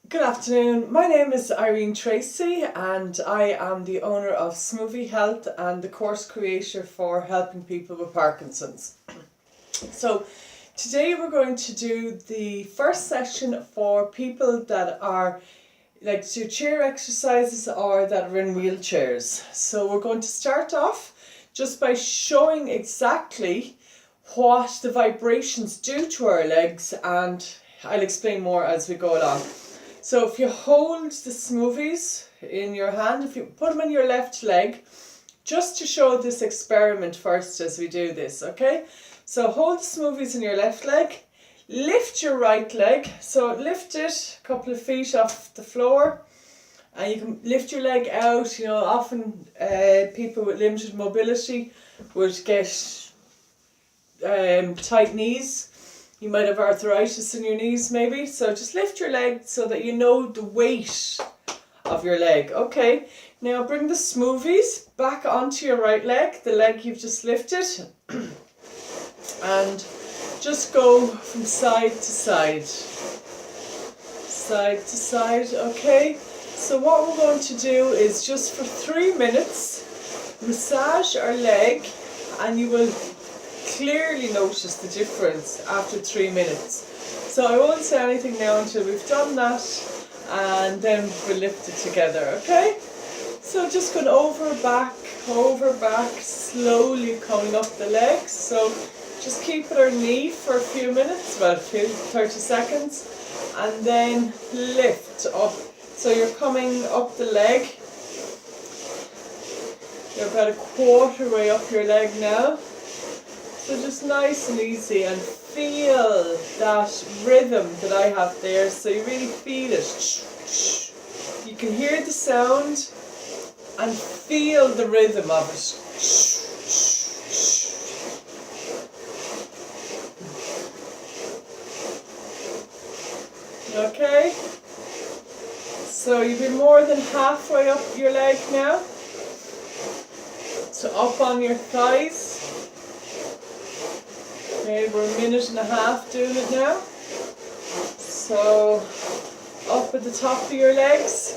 Good afternoon, my name is Irene Tracy and I am the owner of Smoothie Health and the course creator for helping people with Parkinson's. So today we're going to do the first session for people that are like to do chair exercises or that are in wheelchairs. So we're going to start off just by showing exactly what the vibrations do to our legs, and I'll explain more as we go along. So if you hold the smoothies in your hand, if you put them in your left leg, just to show this experiment first as we do this, okay? So hold the smoothies in your left leg, lift your right leg, so lift it a couple of feet off the floor, and you can lift your leg out. You know, often people with limited mobility would get tight knees. You might have arthritis in your knees maybe, so just lift your leg so that you know the weight of your leg. Okay, now bring the smoothies back onto your right leg, the leg you've just lifted, and just go from side to side. Side to side, okay? So what we're going to do is just for 3 minutes, massage our leg, and you will clearly notice the difference after 3 minutes. So I won't say anything now until we've done that, and then we'll lift it together, okay? So just going over, back, slowly coming up the legs. So just keep it our knee for a few minutes, well, 30 seconds, and then lift up. So you're coming up the leg. You're about a quarter way up your leg now. So just nice and easy, and feel that rhythm that I have there, so you really feel it. You can hear the sound and feel the rhythm of it. Okay? So you'll be more than halfway up your leg now. So up on your thighs. Okay, we're a minute and a half doing it now. So up at the top of your legs.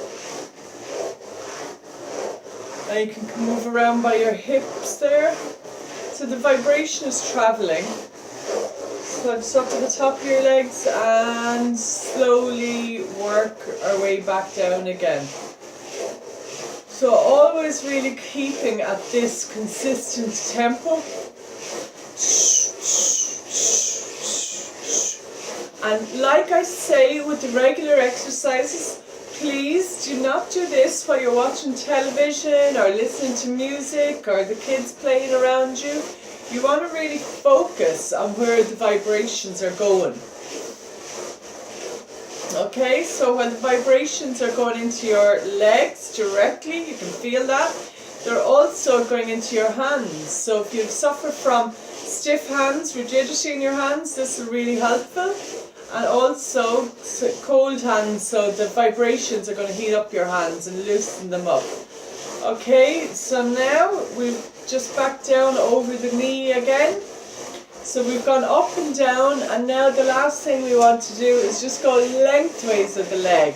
Now you can move around by your hips there. So the vibration is travelling. So just up at the top of your legs and slowly work our way back down again. So always really keeping at this consistent tempo. And like I say with the regular exercises, please do not do this while you're watching television or listening to music or the kids playing around you. You want to really focus on where the vibrations are going. Okay, so when the vibrations are going into your legs directly, you can feel that. They're also going into your hands. So if you suffer from stiff hands, rigidity in your hands, this is really helpful. And also cold hands, so the vibrations are going to heat up your hands and loosen them up. Okay, so now we've just back down over the knee again. So we've gone up and down, and now the last thing we want to do is just go lengthways of the leg.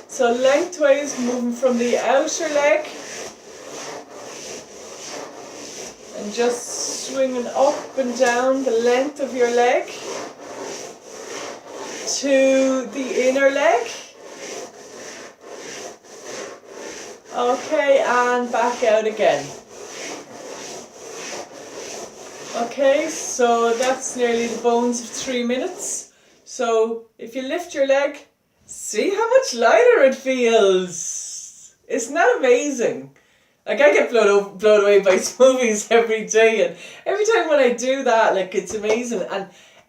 So lengthways, moving from the outer leg and just swinging up and down the length of your leg to the inner leg. Okay, and back out again. Okay, so that's nearly the bones of 3 minutes. So if you lift your leg, see how much lighter it feels. Isn't that amazing? Like, I get blown away by smoothies every day, and every time when I do that, like, it's amazing. And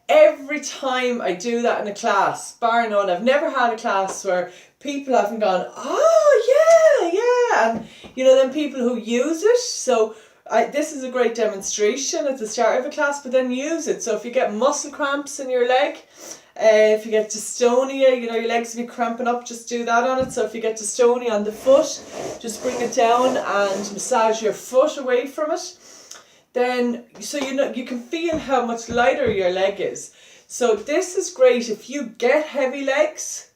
every time I do that in a class, bar none, I've never had a class where people haven't gone, oh yeah, and you know, then people who use it. So this is a great demonstration at the start of a class, but then use it. So if you get muscle cramps in your leg, if you get dystonia, you know, your legs will be cramping up, just do that on it. So if you get dystonia on the foot, just bring it down and massage your foot away from it. Then, so you know, you can feel how much lighter your leg is. So this is great if you get heavy legs.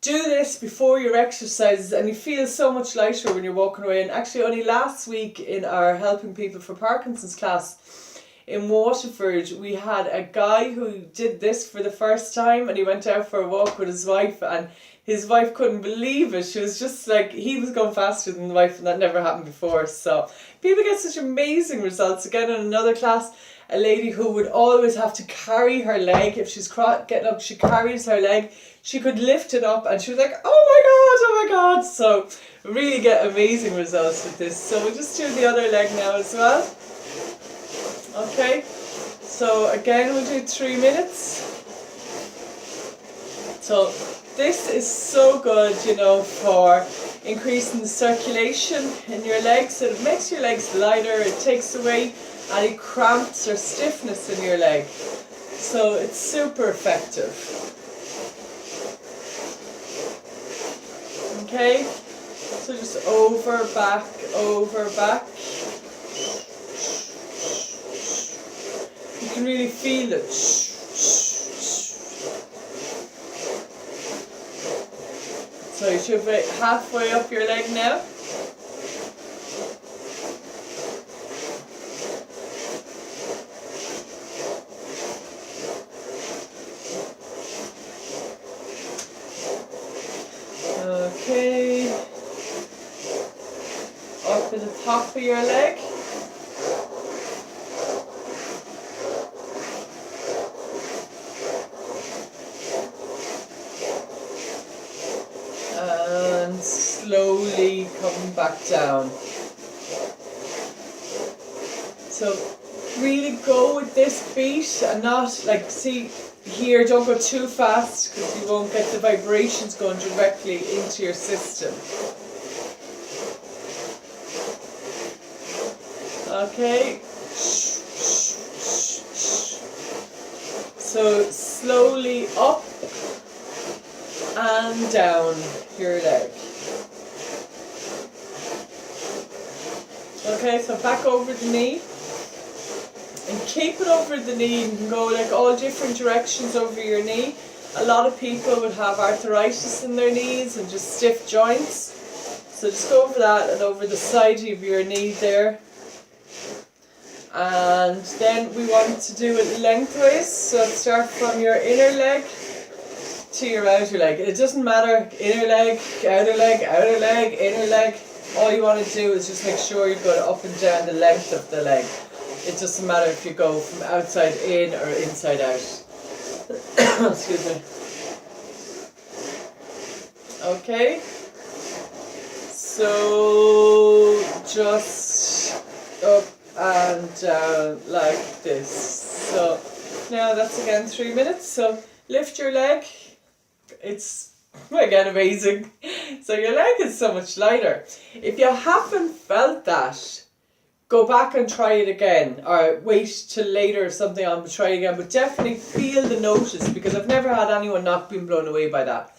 do this before your exercises and you feel so much lighter when you're walking away. And actually only last week in our Helping People for Parkinson's class in Waterford, we had a guy who did this for the first time, and he went out for a walk with his wife, and his wife couldn't believe it. She was just like, he was going faster than the wife, and that never happened before. So people get such amazing results. Again, in another class, a lady who would always have to carry her leg. If she's getting up, she carries her leg. She could lift it up and she was like, oh my God. So really get amazing results with this. So we'll just do the other leg now as well. Okay, so again we'll do 3 minutes. So this is so good, you know, for increasing the circulation in your legs. So it makes your legs lighter, it takes away any cramps or stiffness in your leg. So it's super effective. Okay, so just over, back, over, back. You can really feel it. So you should be halfway up your leg now. Okay. Up to the top of your leg. And slowly coming back down. So really go with this beat and not like, see here, don't go too fast because you won't get the vibrations going directly into your system. Okay. So slowly up and down your leg. Okay, so back over the knee. And keep it over the knee. You can go like all different directions over your knee. A lot of people would have arthritis in their knees and just stiff joints. So just go over that and over the side of your knee there. And then we want to do it lengthways. So start from your inner leg to your outer leg. It doesn't matter, inner leg, outer leg, outer leg, inner leg. All you want to do is just make sure you go up and down the length of the leg. It doesn't matter if you go from outside in or inside out. Excuse me. Okay. So just up and down like this. So now that's again 3 minutes. So lift your leg. It's again amazing. So your leg is so much lighter. If you haven't felt that, go back and try it again, or wait till later or something and try it again, but definitely feel the notice, because I've never had anyone not been blown away by that.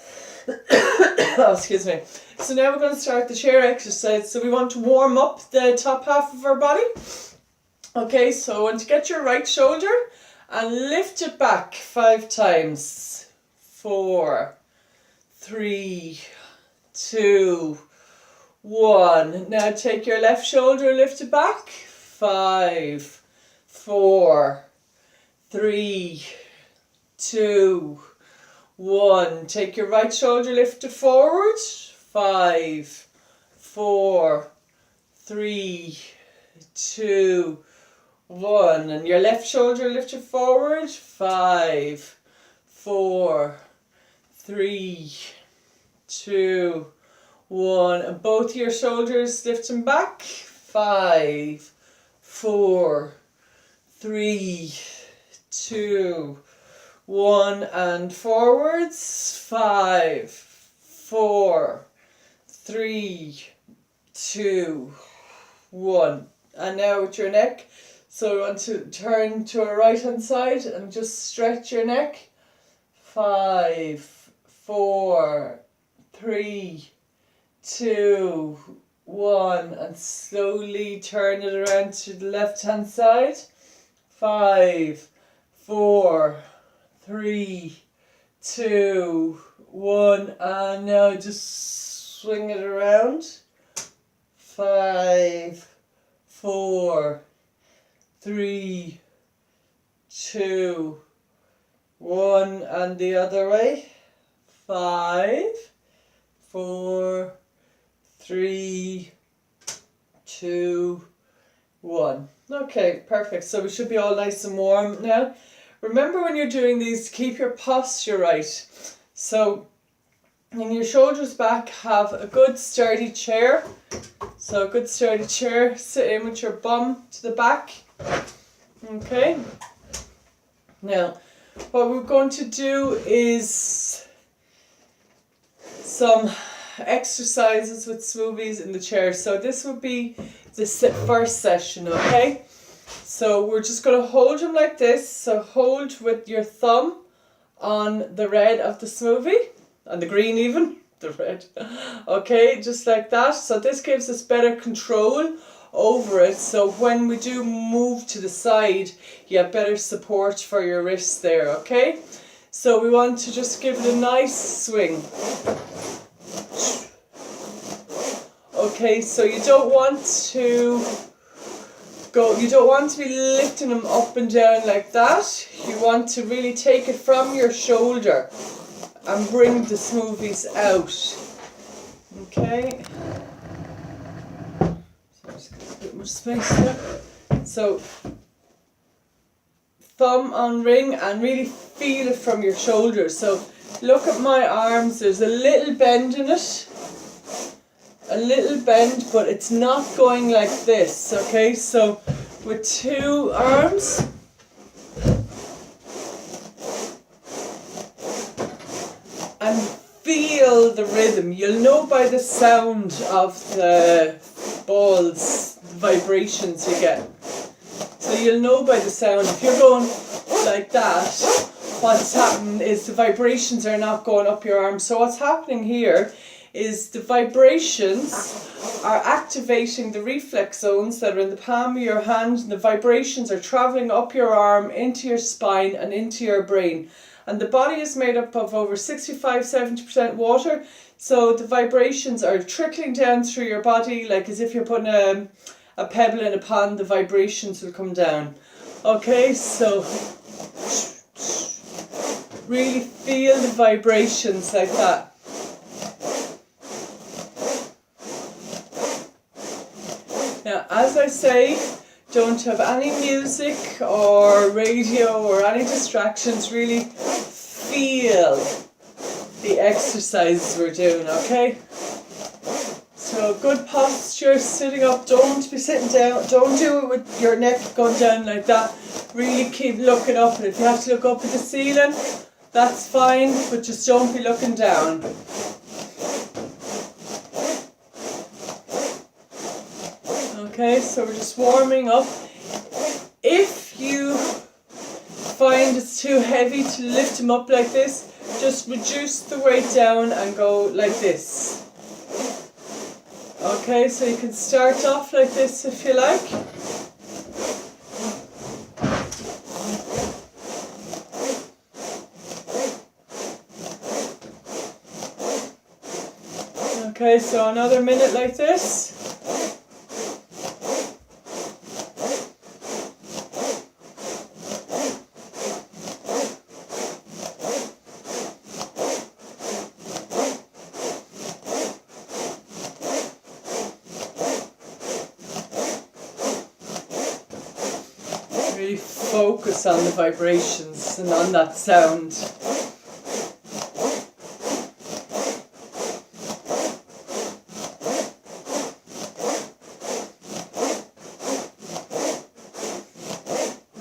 Oh, excuse me. So now we're going to start the chair exercise. So we want to warm up the top half of our body. Okay, so I want to get your right shoulder and lift it back 5 times. 4, 3, 2, 1. Now take your left shoulder, lift it back. 5, 4, 3, 2, 1. Take your right shoulder, lift it forward. 5, 4, 3, 2, 1. And your left shoulder, lift it forward. 5, 4, 3, 2, 1. And both your shoulders lift them back. 5, 4, 3, 2, 1. And forwards. 5, 4, 3, 2, 1. And now with your neck. So we want to turn to our right hand side and just stretch your neck. 5, 4, 3, 2, 1. And slowly turn it around to the left hand side. 5, 4, 3, 2, 1, and now just swing it around. 5, 4, 3, 2, 1, and the other way. 5, 4, 3, 2, 1. Okay, perfect. So we should be all nice and warm now. Remember when you're doing these, keep your posture right. So, in your shoulders back, have a good sturdy chair. So a good sturdy chair, sit in with your bum to the back. Okay. Now, what we're going to do is some exercises with smoothies in the chair. So this would be the first session, okay? So we're just going to hold them like this. So hold with your thumb on the red of the smoothie, and the green even, the red. Okay, just like that. So this gives us better control over it. So when we do move to the side, you have better support for your wrists there, okay? So we want to just give it a nice swing. Okay, so you don't want to be lifting them up and down like that. You want to really take it from your shoulder and bring the smoothies out. Okay. So just get a bit more space there. So thumb on ring and really feel it from your shoulder. So look at my arms, there's a little bend in it. A little bend, but it's not going like this, okay? So with 2 arms, and feel the rhythm. You'll know by the sound of the balls, the vibrations you get. So you'll know by the sound. If you're going like that, what's happening is the vibrations are not going up your arm. So what's happening here is the vibrations are activating the reflex zones that are in the palm of your hand, and the vibrations are travelling up your arm, into your spine and into your brain. And the body is made up of over 65-70% water, so the vibrations are trickling down through your body like as if you're putting a pebble in a pond. The vibrations will come down. Okay, so really feel the vibrations like that. Now, as I say, don't have any music or radio or any distractions. Really feel the exercises we're doing, okay? So good posture, sitting up, don't be sitting down, don't do it with your neck going down like that. Really keep looking up, and if you have to look up at the ceiling, that's fine, but just don't be looking down. Okay, so we're just warming up. If you find it's too heavy to lift them up like this, just reduce the weight down and go like this. Okay, so you can start off like this if you like. Okay, so another minute like this. Really focus on the vibrations and on that sound.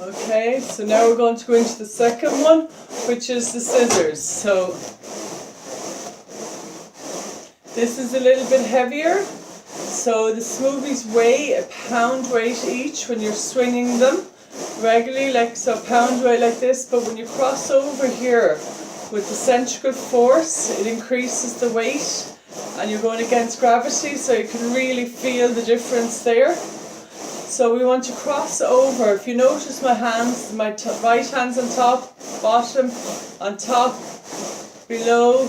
Okay, so now we're going to go into the second one, which is the scissors. So this is a little bit heavier. So the smoothies weigh a pound weight each when you're swinging them regularly, like so, pound weight like this. But when you cross over here with the centrifugal force, it increases the weight, and you're going against gravity, so you can really feel the difference there. So we want to cross over. If you notice my hands, my right hand's on top, bottom, on top, below,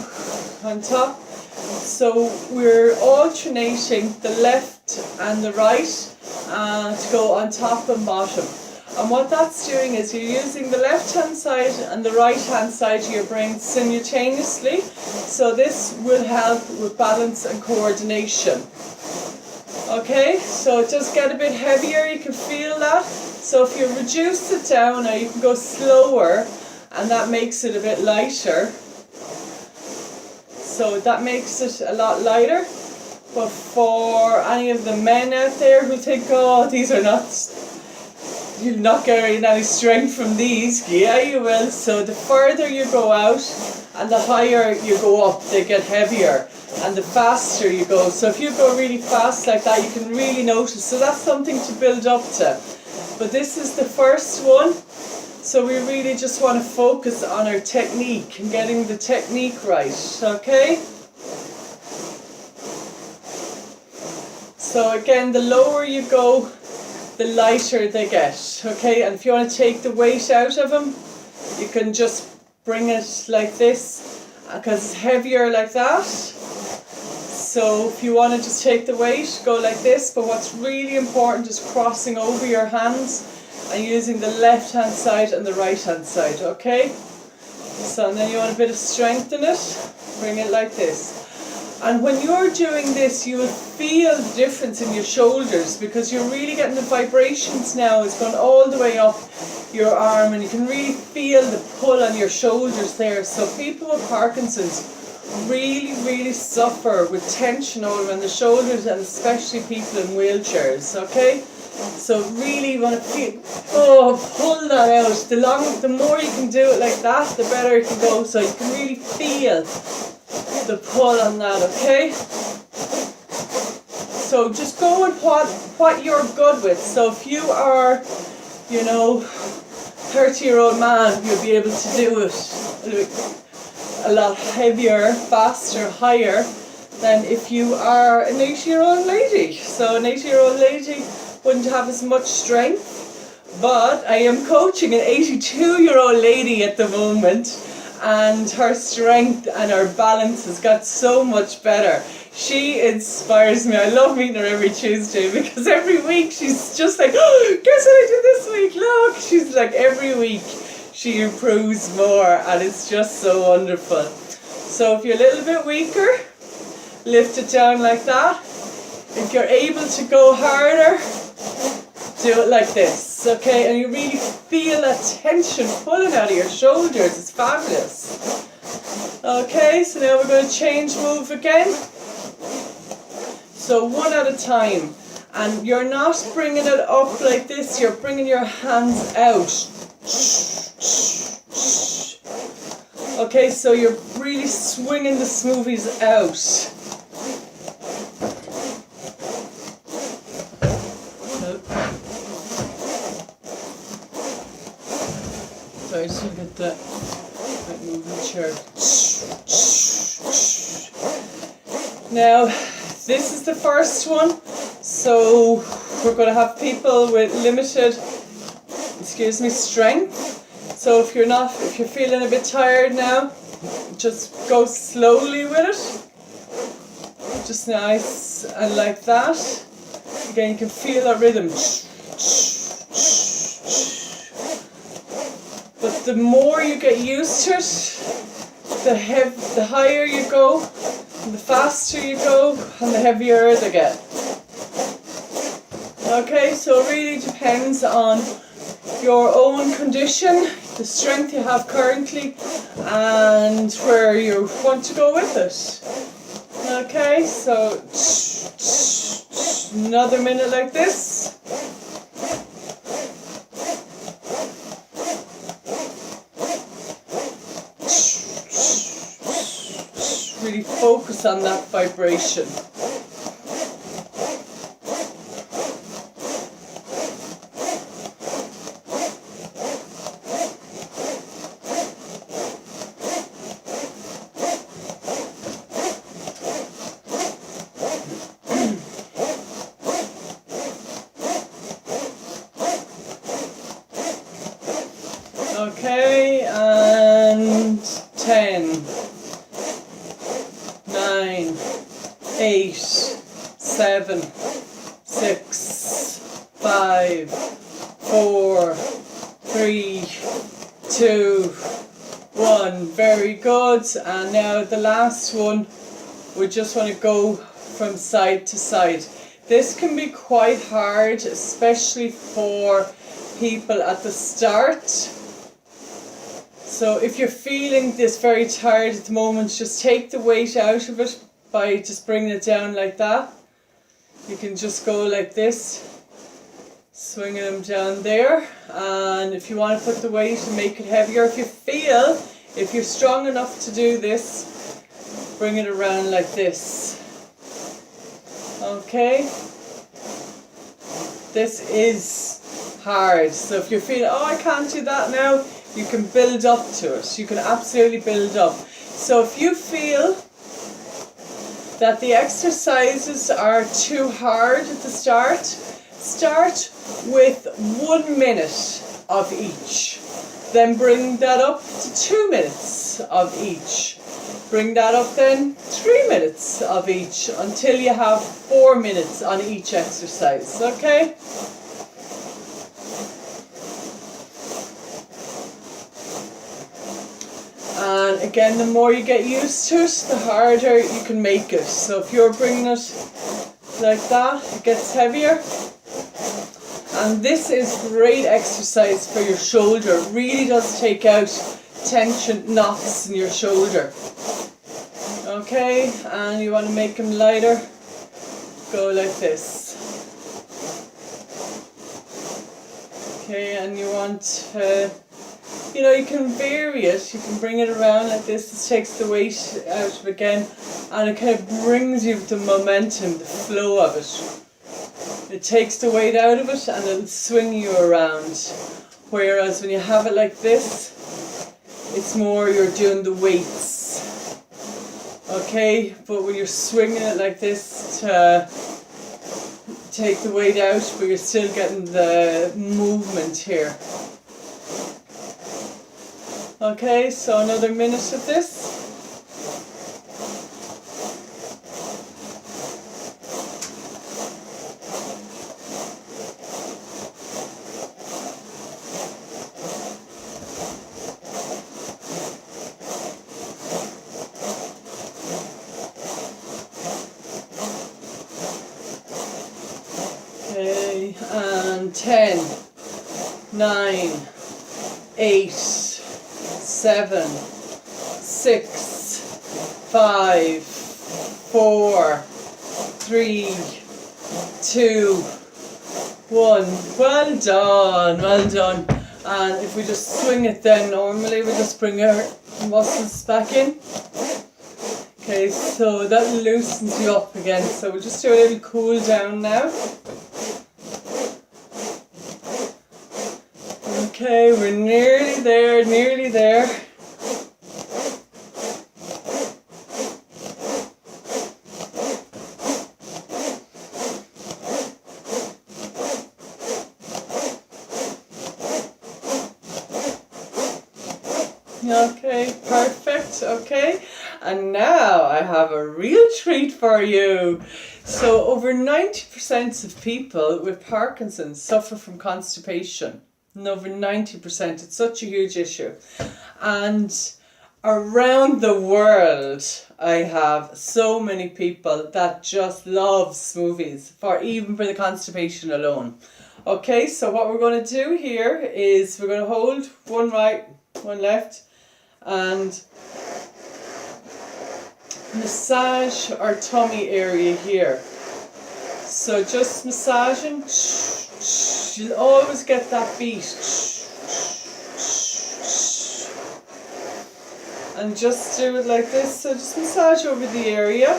on top. So we're alternating the left and the right to go on top and bottom. And what that's doing is you're using the left hand side and the right hand side of your brain simultaneously. So this will help with balance and coordination. Okay, so it does get a bit heavier, you can feel that. So if you reduce it down, or you can go slower, and that makes it a bit lighter. So that makes it a lot lighter. But for any of the men out there who think, oh, these are not, you're not getting any strength from these, yeah, you will. So the further you go out and the higher you go up, they get heavier. And the faster you go. So if you go really fast like that, you can really notice. So that's something to build up to. But this is the first one. So we really just want to focus on our technique and getting the technique right. Okay? So again, the lower you go, the lighter they get. Okay? And if you want to take the weight out of them, you can just bring it like this, because it's heavier like that. So if you want to just take the weight, go like this, but what's really important is crossing over your hands and using the left hand side and the right hand side, okay? So and then you want a bit of strength in it, bring it like this. And when you're doing this, you will feel the difference in your shoulders, because you're really getting the vibrations now. It's going all the way up your arm, and you can really feel the pull on your shoulders there. So people with Parkinson's really suffer with tension all around the shoulders, and especially people in wheelchairs, okay? So really you want to feel, pull that out. The more you can do it like that, the better it can go. So you can really feel the pull on that, okay? So just go with what you're good with. So if you are, 30-year-old man, you'll be able to do it a lot heavier, faster, higher than if you are an 80-year-old lady. So an 80-year-old lady wouldn't have as much strength, but I am coaching an 82-year-old lady at the moment, and her strength and her balance has got so much better. She inspires me. I love meeting her every Tuesday, because every week she's just like, oh, guess what I did this week? Look, she's like, every week she improves more, and it's just so wonderful. So if you're a little bit weaker, lift it down like that. If you're able to go harder, do it like this, okay? And you really feel that tension pulling out of your shoulders. It's fabulous. Okay, so now we're going to change move again. So one at a time. And you're not bringing it up like this, you're bringing your hands out. Okay, so you're really swinging the smoothies out. So I just want to get that moving chair. Now, this is the first one. So we're going to have people with limited, strength. So if you're feeling a bit tired now, just go slowly with it. Just nice and like that. Again, you can feel that rhythm. But the more you get used to it, the higher you go, and the faster you go, and the heavier they get. Okay, so it really depends on your own condition, the strength you have currently, and where you want to go with it. Okay, so another minute like this. Really focus on that vibration. Okay, and 10. 8, 7, 6, 5, 4, 3, 2, 1. Very good. And now the last one, we just want to go from side to side. This can be quite hard, especially for people at the start. So if you're feeling this very tired at the moment, just take the weight out of it by just bringing it down like that. You can just go like this, swinging them down there. And if you want to put the weight and make it heavier, if you're strong enough to do this, bring it around like this. Okay? This is hard. So if you're feeling, oh, I can't do that now, you can build up to it. You can absolutely build up. So if you feel that the exercises are too hard at the start, start with 1 minute of each. Then bring that up to 2 minutes of each. Bring that up then 3 minutes of each until you have 4 minutes on each exercise. Okay? And again, the more you get used to it, the harder you can make it. So if you're bringing it like that, it gets heavier. And this is great exercise for your shoulder. It really does take out tension, knots in your shoulder. Okay, and you want to make them lighter, go like this. Okay, and you want you can vary it. You can bring it around like this. This takes the weight out of it again, and it kind of brings you the momentum, the flow of it. It takes the weight out of it and it'll swing you around. Whereas when you have it like this, it's more you're doing the weights. Okay, but when you're swinging it like this to take the weight out, but you're still getting the movement here. Okay, so another minute of this. Okay, and 10, 9, 8, 7, 6, 5, 4, 3, 2, 1. Well done, well done. And if we just swing it then, normally we just bring our muscles back in. Okay, so that loosens you up again. So we'll just do a little cool down now. Okay, we're nearly there, nearly there. Okay, perfect, okay. And now I have a real treat for you. So over 90% of people with Parkinson suffer from constipation. And over 90%, it's such a huge issue. And around the world, I have so many people that just love smoothies, even for the constipation alone. Okay, so what we're going to do here is we're going to hold one right, one left, and massage our tummy area here. So just massaging, you'll always get that beat. And just do it like this, so just massage over the area.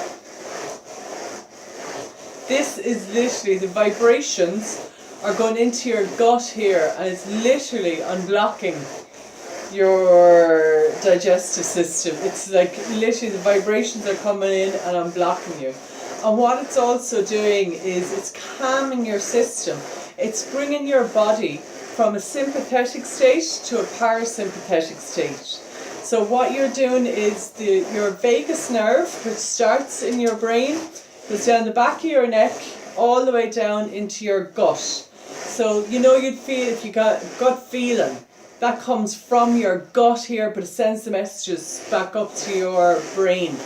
This is literally, the vibrations are going into your gut here, and it's literally unblocking your digestive system. It's like literally the vibrations are coming in and unblocking you. And what it's also doing is it's calming your system. It's bringing your body from a sympathetic state to a parasympathetic state. So what you're doing is your vagus nerve, which starts in your brain, goes down the back of your neck, all the way down into your gut. So you'd feel, if you got gut feeling, that comes from your gut here, but it sends the messages back up to your brain.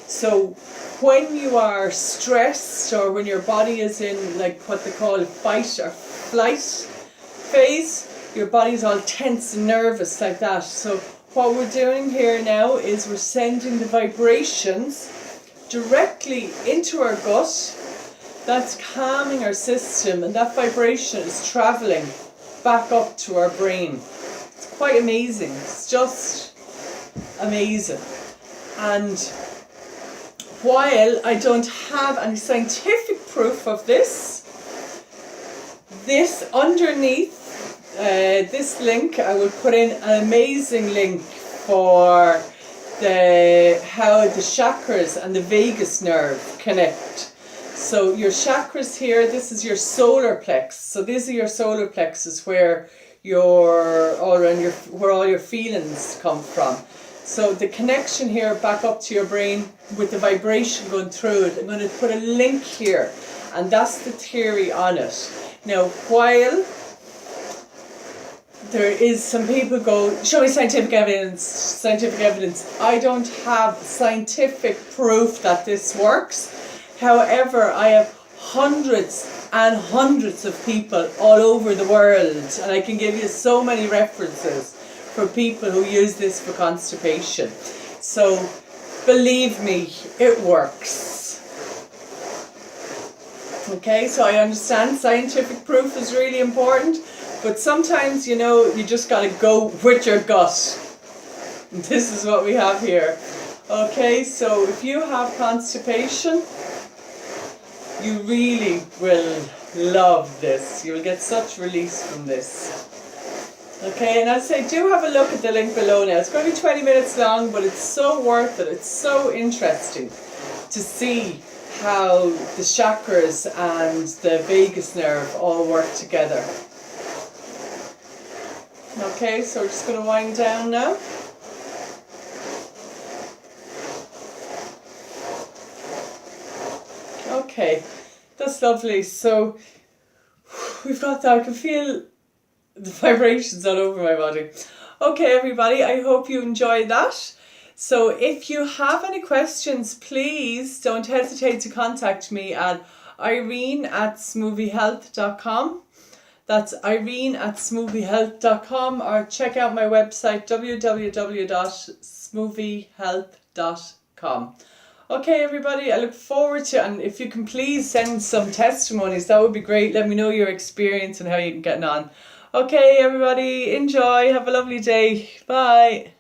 So when you are stressed, or when your body is in like what they call fight or flight phase, your body's all tense and nervous like that. So what we're doing here now is we're sending the vibrations directly into our gut. That's calming our system, and that vibration is travelling back up to our brain. It's quite amazing. It's just amazing. And while I don't have any scientific proof of this underneath this link, I will put in an amazing link for how the chakras and the vagus nerve connect. So your chakras here, this is your solar plexus. So these are your solar plexus where where all your feelings come from. So the connection here back up to your brain with the vibration going through it, I'm going to put a link here, and that's the theory on it. Now, while there is some people go, show me scientific evidence, I don't have scientific proof that this works. However, I have hundreds and hundreds of people all over the world, and I can give you so many references for people who use this for constipation. So believe me, it works. Okay, so I understand scientific proof is really important, but sometimes, you just got to go with your gut. And this is what we have here. Okay, so if you have constipation, you really will love this. You will get such release from this. Okay, and I'd say do have a look at the link below now. It's going to be 20 minutes long, but it's so worth it. It's so interesting to see how the chakras and the vagus nerve all work together. Okay, so we're just going to wind down now. Okay, that's lovely. So we've got that. I can feel the vibrations all over my body. Okay, everybody, I hope you enjoyed that. So if you have any questions, please don't hesitate to contact me at irene@smoothiehealth.com. That's irene@smoothiehealth.com, or check out my website www.smoothiehealth.com. Okay, everybody, I look forward to it, and if you can please send some testimonies, that would be great. Let me know your experience and how you're getting on. Okay, everybody, enjoy. Have a lovely day. Bye.